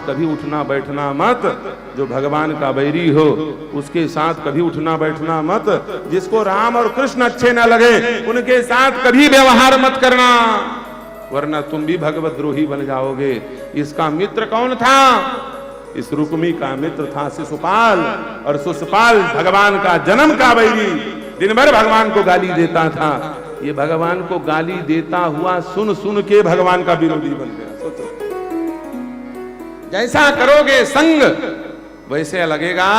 कभी उठना बैठना मत। जो भगवान का बैरी हो उसके साथ कभी उठना बैठना मत। जिसको राम और कृष्ण अच्छे न लगे उनके साथ कभी व्यवहार मत करना, वरना तुम भी भगवत द्रोही बन जाओगे। इसका मित्र कौन था? इस रुक्मी का मित्र था शिशुपाल, और शिशुपाल भगवान का जन्म का बैरी, दिन भर भगवान को गाली देता था। ये भगवान को गाली देता हुआ सुन सुन के भगवान का विरोधी बन गया। सोचो, जैसा करोगे संग वैसे लगेगा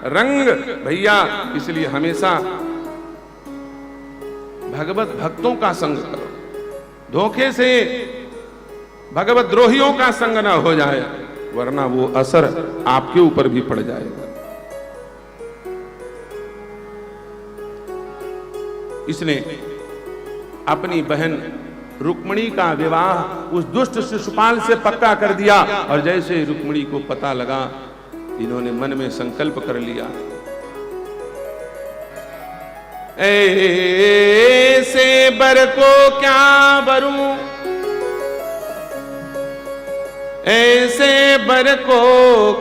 रंग भैया। इसलिए हमेशा भगवत भक्तों का संग करो, धोखे से भगवत द्रोहियों का संग ना हो जाए, वरना वो असर आपके ऊपर भी पड़ जाएगा। इसने अपनी बहन रुक्मिणी का विवाह उस दुष्ट शिशुपाल से पक्का कर दिया, और जैसे रुक्मिणी को पता लगा, इन्होंने मन में संकल्प कर लिया, ऐसे बर को क्या बरूं, ऐसे बर को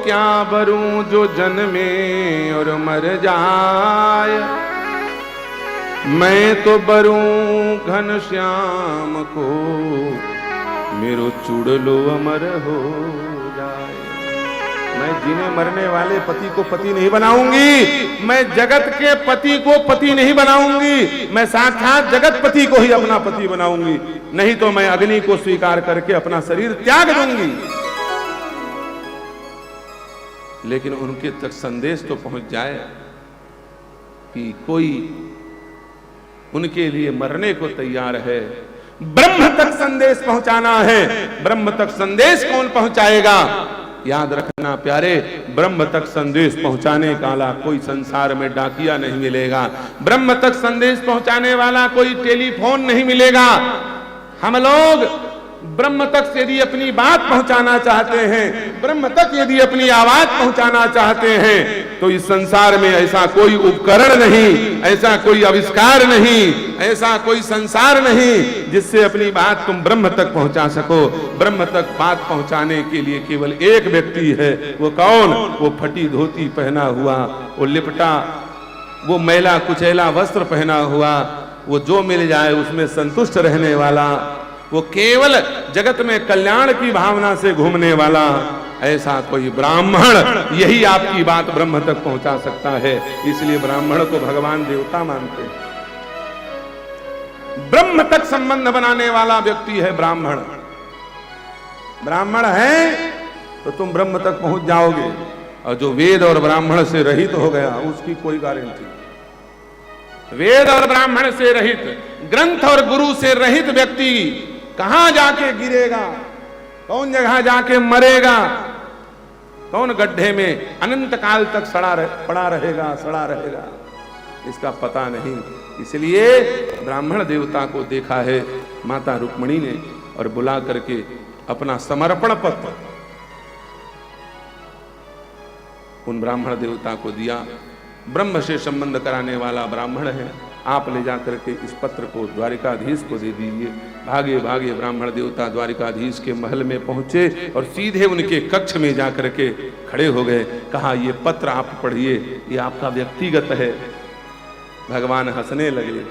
क्या बरूं, जो जन्मे और मर जाए। मैं तो बरूं घनश्याम को, मेरो चुड़लो अमर हो जाए। मैं जीने मरने वाले पति को पति नहीं बनाऊंगी, मैं जगत के पति को पति नहीं बनाऊंगी, मैं साक्षात जगत पति को ही अपना पति बनाऊंगी। नहीं तो मैं अग्नि को स्वीकार करके अपना शरीर त्याग दूंगी। लेकिन उनके तक संदेश तो पहुंच जाए कि कोई उनके लिए मरने को तैयार है। ब्रह्म तक संदेश पहुंचाना है। ब्रह्म तक संदेश कौन पहुंचाएगा? याद रखना प्यारे, ब्रह्म तक संदेश पहुंचाने वाला कोई संसार में डाकिया नहीं मिलेगा। ब्रह्म तक संदेश पहुंचाने वाला कोई टेलीफोन नहीं मिलेगा। हम लोग ब्रह्म तक यदि अपनी बात पहुंचाना चाहते हैं, ब्रह्म तक यदि अपनी आवाज पहुंचाना चाहते हैं, तो इस संसार में ऐसा कोई उपकरण नहीं, ऐसा कोई आविष्कार नहीं, ऐसा कोई संसार नहीं जिससे अपनी बात तुम ब्रह्म तक पहुंचा सको। ब्रह्म तक बात पहुंचाने के लिए केवल एक व्यक्ति है। वो कौन? वो फटी धोती पहना हुआ, वो लिपटा, वो मैला कुचैला वस्त्र पहना हुआ, वो जो मिल जाए उसमें संतुष्ट रहने वाला, वो केवल जगत में कल्याण की भावना से घूमने वाला, ऐसा कोई ब्राह्मण, यही आपकी बात ब्रह्म तक पहुंचा सकता है। इसलिए ब्राह्मण को भगवान देवता मानते हैं। ब्रह्म तक संबंध बनाने वाला व्यक्ति है ब्राह्मण। ब्राह्मण है तो तुम ब्रह्म तक पहुंच जाओगे, और जो वेद और ब्राह्मण से रहित हो गया उसकी कोई गारंटी नहीं। वेद और ब्राह्मण से रहित, ग्रंथ और गुरु से रहित व्यक्ति कहां जाके गिरेगा, कौन जगह जाके मरेगा, कौन गड्ढे में अनंत काल तक पड़ा रहेगा, इसका पता नहीं। इसलिए ब्राह्मण देवता को देखा है माता रुक्मिणी ने, और बुला करके अपना समर्पण पत्र उन ब्राह्मण देवता को दिया। ब्रह्म से संबंध कराने वाला ब्राह्मण है, आप ले जाकर के इस पत्र को द्वारिकाधीश को दे दीजिए। भागे भागे ब्राह्मण देवता द्वारिकाधीश के महल में पहुंचे और सीधे उनके कक्ष में जाकर के खड़े हो गए। कहा, ये पत्र आप पढ़िए, ये आपका व्यक्तिगत है। भगवान हंसने लगे।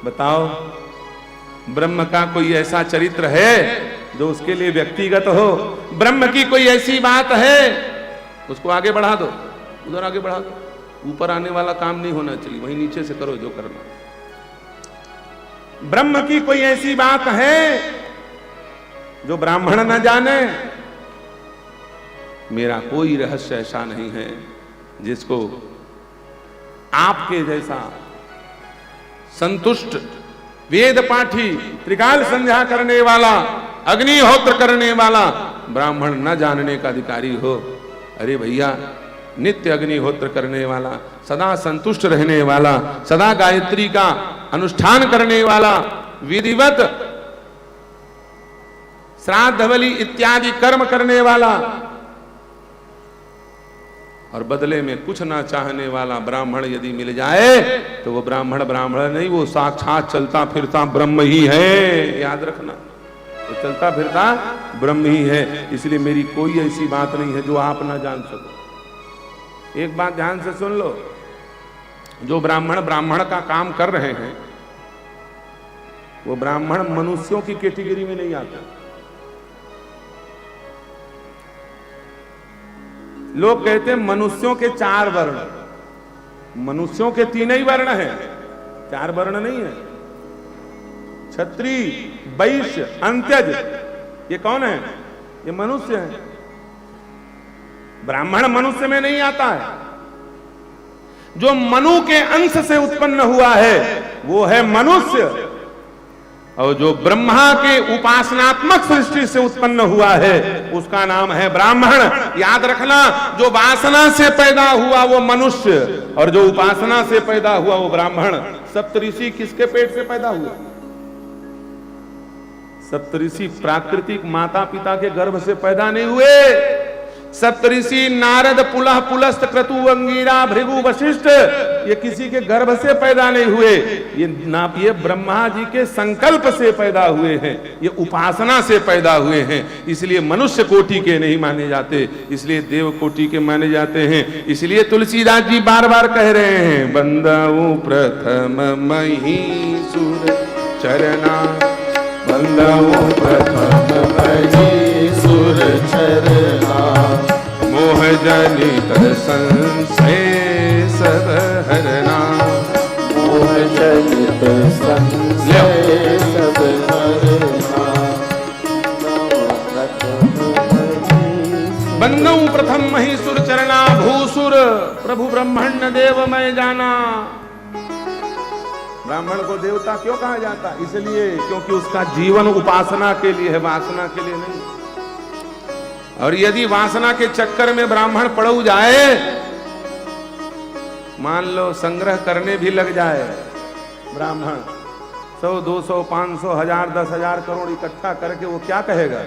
बताओ, ब्रह्म का कोई ऐसा चरित्र है जो उसके लिए व्यक्तिगत हो? ब्रह्म की कोई ऐसी बात है? उसको आगे बढ़ा दो, उधर आगे बढ़ा दो। ऊपर आने वाला काम नहीं होना चाहिए, वहीं नीचे से करो जो करना। ब्रह्म की कोई ऐसी बात है जो ब्राह्मण न जाने? मेरा कोई रहस्य ऐसा नहीं है जिसको आपके जैसा संतुष्ट वेद पाठी, त्रिकाल संध्या करने वाला, अग्निहोत्र करने वाला ब्राह्मण न जानने का अधिकारी हो। अरे भैया, नित्य अग्निहोत्र करने वाला, सदा संतुष्ट रहने वाला, सदा गायत्री का अनुष्ठान करने वाला, विधिवत श्राद्ध बलि इत्यादि कर्म करने वाला, और बदले में कुछ ना चाहने वाला ब्राह्मण यदि मिल जाए तो वो ब्राह्मण ब्राह्मण नहीं, वो साक्षात चलता फिरता ब्रह्म ही है। याद रखना। तो चलता फिरता ब्रह्म ही है। इसलिए मेरी कोई ऐसी बात नहीं है जो आप ना जान सको। एक बात ध्यान से सुन लो, जो ब्राह्मण का काम कर रहे हैं वो ब्राह्मण मनुष्यों की कैटेगरी में नहीं आता। लोग कहते हैं मनुष्यों के 4 वर्ण, मनुष्यों के 3 ही वर्ण हैं, 4 वर्ण नहीं है। क्षत्रिय, वैश्य, अंत्यज, ये कौन है? ये मनुष्य है। ब्राह्मण मनुष्य में नहीं आता है। जो मनु के अंश से उत्पन्न हुआ है वो है मनुष्य, और जो ब्रह्मा के उपासनात्मक सृष्टि से उत्पन्न हुआ है उसका नाम है ब्राह्मण। याद रखना, जो वासना से पैदा हुआ वो मनुष्य, और जो उपासना से पैदा हुआ वो ब्राह्मण। सप्तऋषि किसके पेट से पैदा हुए? सप्तऋषि प्राकृतिक माता पिता के गर्भ से पैदा नहीं हुए। सप्तऋषि नारद, पुलह, पुलस्त, क्रतु, अंगीरा, भृगु, वशिष्ठ, ये किसी के गर्भ से पैदा नहीं हुए। ये ब्रह्मा जी के संकल्प से पैदा हुए हैं, ये उपासना से पैदा हुए हैं। इसलिए मनुष्य कोटि के नहीं माने जाते, इसलिए देव कोटि के माने जाते हैं। इसलिए तुलसीदास जी बार बार कह रहे हैं, बंदऊ प्रथम महीसुर चरना, बंदऊ प्रथम महीसुर चरना, मोह जनित संशय सब हरना, मोह जनित संशय सब हरना। बंदऊ प्रथम महीसुर चरना, भूसुर प्रभु ब्रह्मण्य देव मैं जाना। ब्राह्मण को देवता क्यों कहा जाता? इसलिए क्योंकि उसका जीवन उपासना के लिए है, वासना के लिए नहीं। और यदि वासना के चक्कर में ब्राह्मण पड़ू जाए, मान लो संग्रह करने भी लग जाए ब्राह्मण, 100, 200, 500, 1000, 10,000 करोड़ इकट्ठा करके, वो क्या कहेगा?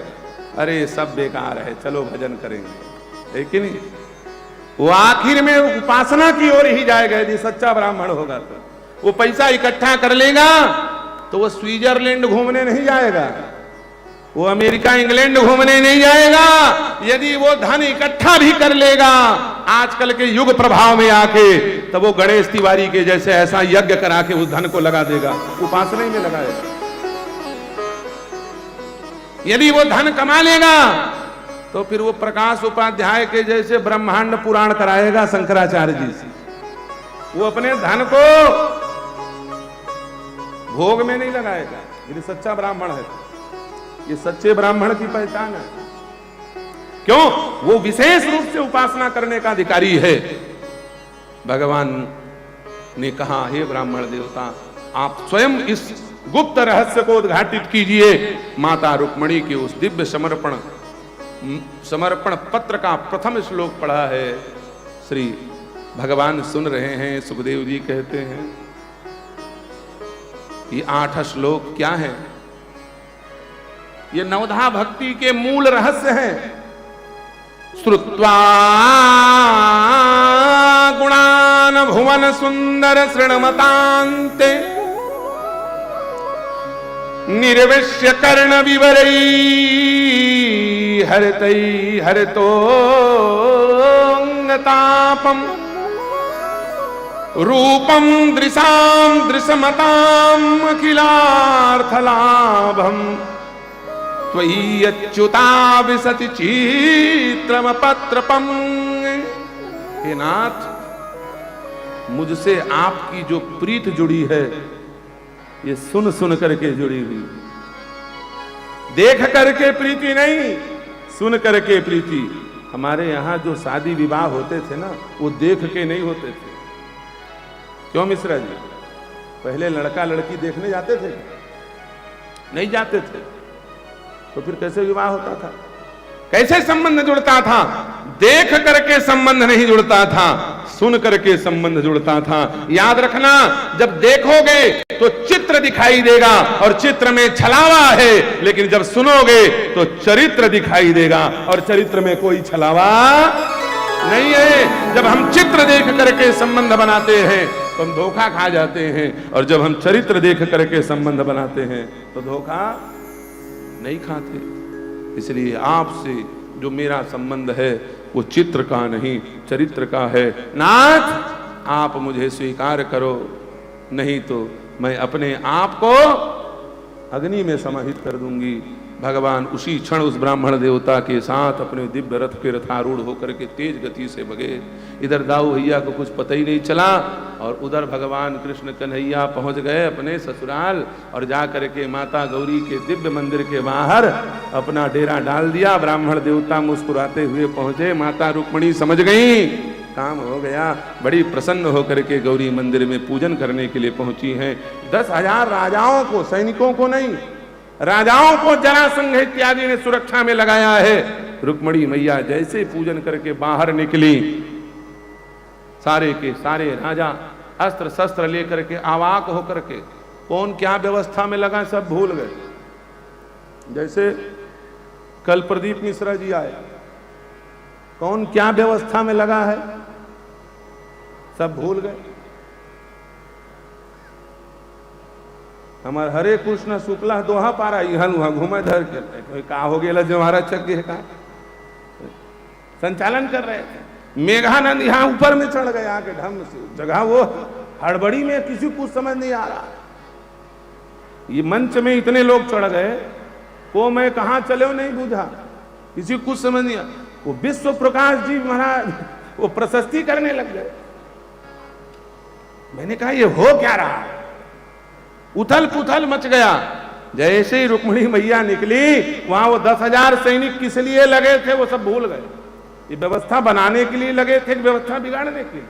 अरे सब बेकार है, चलो भजन करेंगे। है कि नहीं? वो आखिर में उपासना की ओर ही जाएगा। यदि सच्चा ब्राह्मण होगा तो वो पैसा इकट्ठा कर लेगा तो वो स्विट्जरलैंड घूमने नहीं जाएगा, वो अमेरिका इंग्लैंड घूमने नहीं जाएगा। यदि वो धन इकट्ठा भी कर लेगा आजकल के युग प्रभाव में आके, तब वो गणेश तिवारी के जैसे ऐसा यज्ञ करा के उस धन को लगा देगा, उपासना में लगाएगा। यदि वो धन कमा लेगा तो फिर वो प्रकाश उपाध्याय के जैसे ब्रह्मांड पुराण कराएगा शंकराचार्य जी से। वो अपने धन को भोग में नहीं लगाएगा। यदि सच्चा ब्राह्मण है, ये सच्चे ब्राह्मण की पहचान है। क्यों? वो विशेष रूप से उपासना करने का अधिकारी है। भगवान ने कहा, हे ब्राह्मण देवता, आप स्वयं इस गुप्त रहस्य को उद्घाटित कीजिए। माता रुक्मणी के उस दिव्य समर्पण पत्र का प्रथम श्लोक पढ़ा है। श्री भगवान सुन रहे हैं। सुखदेव जी कहते हैं, ये 8 श्लोक क्या है? ये नवधा भक्ति के मूल रहस्य हैं। श्रुत्वा गुणान भुवन सुंदर शृणमतान्ते, निर्विश्य कर्ण विवरै हरतै हरतोंगतापम, रूपम दृशाम दृशमताम अखिलार्थलाभम, त्वयि अच्युता विसति चित्रम पत्रपम। हे नाथ, मुझसे आपकी जो प्रीत जुड़ी है ये सुन सुन करके जुड़ी हुई, देख करके प्रीति नहीं, सुन करके प्रीति। हमारे यहाँ जो शादी विवाह होते थे ना, वो देख के नहीं होते थे। क्यों मिश्रा जी? पहले लड़का लड़की देखने जाते थे? नहीं जाते थे। तो फिर कैसे विवाह होता था? कैसे संबंध जुड़ता था? देख करके संबंध नहीं जुड़ता था, सुन करके संबंध जुड़ता था। याद रखना, जब देखोगे तो चित्र दिखाई देगा और चित्र में छलावा है, लेकिन जब सुनोगे तो चरित्र दिखाई देगा और चरित्र में कोई छलावा नहीं है। जब हम चित्र देख करके संबंध बनाते हैं तो हम धोखा खा जाते हैं, और जब हम चरित्र देख करके संबंध बनाते हैं तो धोखा नहीं खाते। इसलिए आपसे जो मेरा संबंध है वो चित्र का नहीं चरित्र का है। नाथ आप मुझे स्वीकार करो, नहीं तो मैं अपने आप को अग्नि में समाहित कर दूंगी। भगवान उसी क्षण उस ब्राह्मण देवता के साथ अपने दिव्य रथ पे रथारूढ़ होकर के तेज गति से भगे। इधर दाऊ भैया को कुछ पता ही नहीं चला और उधर भगवान कृष्ण कन्हैया पहुंच गए अपने ससुराल और जा करके माता गौरी के दिव्य मंदिर के बाहर अपना डेरा डाल दिया। ब्राह्मण देवता मुस्कुराते हुए पहुंचे। माता रुक्मिणी समझ गई काम हो गया, बड़ी प्रसन्न होकर के गौरी मंदिर में पूजन करने के लिए पहुंची हैं। 10,000 राजाओं को, सैनिकों को नहीं, राजाओं को जरासंध इत्यादि ने सुरक्षा में लगाया है। रुक्मिणी मैया जैसे पूजन करके बाहर निकली, सारे के सारे राजा अस्त्र शस्त्र लेकर के अवाक होकर के कौन क्या व्यवस्था में लगा सब भूल गए। जैसे कल प्रदीप मिश्रा जी आए, कौन क्या व्यवस्था में लगा है सब भूल गए। हमार हरे कृष्ण शुक्ला दोहा पारा यहाँ वहां घूमा धर के का हो गया जो महाराज चक है का संचालन कर रहे थे। मेघानंद यहाँ ऊपर में चढ़ गए आके ढंग से जगह, वो हड़बड़ी में किसी को समझ नहीं आ रहा। ये मंच में इतने लोग चढ़ गए, वो मैं कहा चले नहीं बुझा, किसी को समझ नहीं आ। वो विश्व प्रकाश जी महाराज वो प्रशस्ति करने लग गए। मैंने कहा ये हो क्या रहा, उथल पुथल मच गया। जैसे ही रुक्मिणी मैया निकली वहां वो 10,000 सैनिक किस लिए लगे थे वो सब भूल गए। ये व्यवस्था बनाने के लिए लगे थे, व्यवस्था बिगाड़ने के लिए।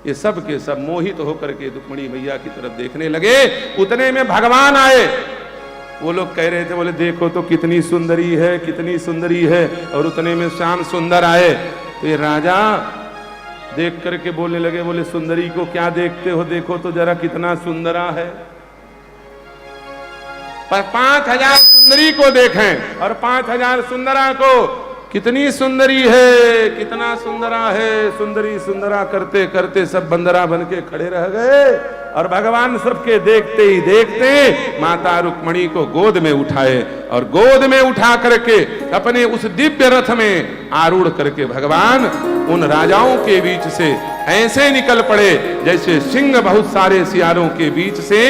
ये सब के सब मोहित होकर के रुक्मिणी मैया की तरफ देखने लगे। उतने में भगवान आए। वो लोग कह रहे थे, बोले देखो तो कितनी सुंदरी है, कितनी सुंदरी है। और उतने में श्याम सुंदर आए। तो ये राजा देख करके बोलने लगे, बोले सुंदरी को क्या देखते हो, देखो तो जरा कितना सुंदरा है। पर 5,000 सुंदरी को देखें और 5,000 सुंदरा को, कितनी सुंदरी है, कितना सुंदरा है। सुंदरी सुंदरा करते करते सब बंदरा बन के खड़े रह गए। और भगवान सबके देखते ही देखते माता रुक्मिणी को गोद में उठाए और गोद में उठा करके अपने उस दिव्य रथ में आरूढ़ करके भगवान उन राजाओं के बीच से ऐसे निकल पड़े जैसे सिंह बहुत सारे सियारों के बीच से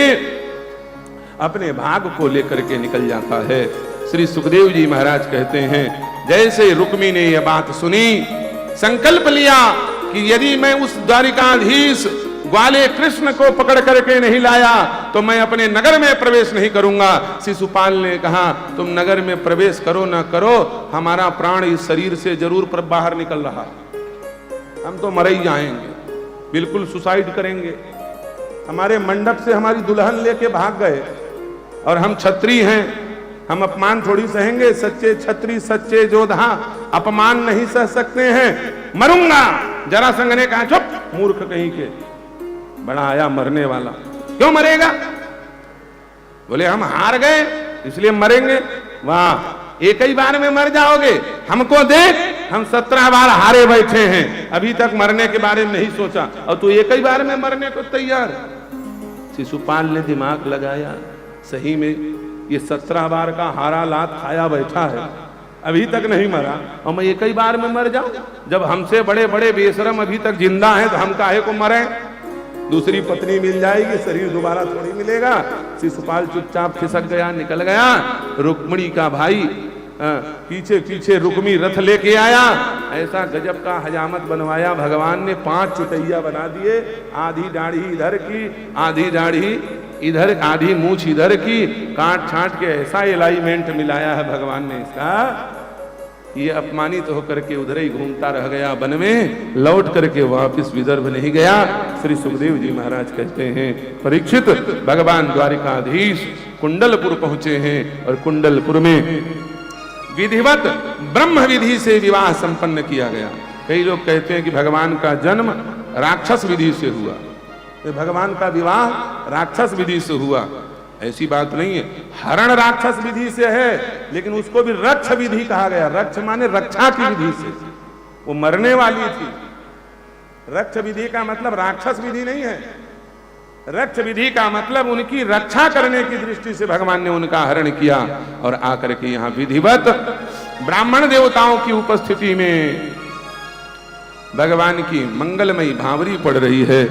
अपने भाग को लेकर के निकल जाता है। श्री सुखदेव जी महाराज कहते हैं, जैसे रुक्मी ने यह बात सुनी, संकल्प लिया कि यदि मैं उस द्वारिकाधीश ग्वाले कृष्ण को पकड़ करके नहीं लाया तो मैं अपने नगर में प्रवेश नहीं करूंगा। शिशुपाल ने कहा, तुम नगर में प्रवेश करो ना करो, हमारा प्राण इस शरीर से जरूर बाहर निकल रहा, हम तो मर ही जाएंगे, बिल्कुल सुसाइड करेंगे। हमारे मंडप से हमारी दुल्हन लेके भाग गए और हम क्षत्रिय हैं, हम अपमान थोड़ी सहेंगे। सच्चे क्षत्रिय सच्चे योद्धा अपमान नहीं सह सकते हैं, मरूंगा। जरासंध ने कहा, चुप मूर्ख कहीं के, बड़ा आया मरने वाला, क्यों मरेगा। बोले हम हार गए इसलिए मरेंगे। वाह, एक ही बार में मर जाओगे, हमको देख हम 17 बार हारे बैठे हैं, अभी तक मरने के बारे में नहीं सोचा और तू एक ही बार में मरने को तैयार। शिशुपाल ने दिमाग लगाया, सही में ये 17 बार का हारा लात खाया बैठा है, अभी तक नहीं मरा और मैं एक ही बार में मर जाऊं। जब हमसे बड़े बड़े बेशरम अभी तक जिंदा हैं तो हम काहे को मरे। दूसरी पत्नी मिल जाएगी, शरीर दोबारा थोड़ी मिलेगा। शिशुपाल चुपचाप खिसक गया, निकल गया। रुक्मिणी का भाई पीछे पीछे रुक्मी रथ लेके आया। ऐसा गजब का हजामत बनवाया भगवान ने, 5 चुटैया बना दिए, आधी दाढ़ी इधर की, आधी दाढ़ी इधर, आधी मूछ इधर की, काट छाट के ऐसा एलाइनमेंट मिलाया है भगवान ने इसका। ये अपमानित होकर के उधर ही घूमता रह गया वन में, लौट करके वापस विदर्भ नहीं गया। श्री सुखदेव जी महाराज कहते हैं, परीक्षित भगवान द्वारिकाधीश कुंडलपुर पहुंचे हैं और कुंडलपुर में विधिवत ब्रह्म विधि से विवाह संपन्न किया गया। कई लोग कहते हैं कि भगवान का जन्म राक्षस विधि से हुआ, तो भगवान का विवाह राक्षस विधि से हुआ, ऐसी बात नहीं है। हरण राक्षस विधि से है, लेकिन उसको भी रक्ष विधि कहा गया। रक्ष माने रक्षा की विधि से, वो मरने वाली थी। रक्ष विधि का मतलब राक्षस विधि नहीं है। रक्ष विधि का मतलब उनकी रक्षा करने की दृष्टि से भगवान ने उनका हरण किया और आकर के यहां विधिवत ब्राह्मण देवताओं की उपस्थिति में भगवान की मंगलमयी भावरी पड़ रही है।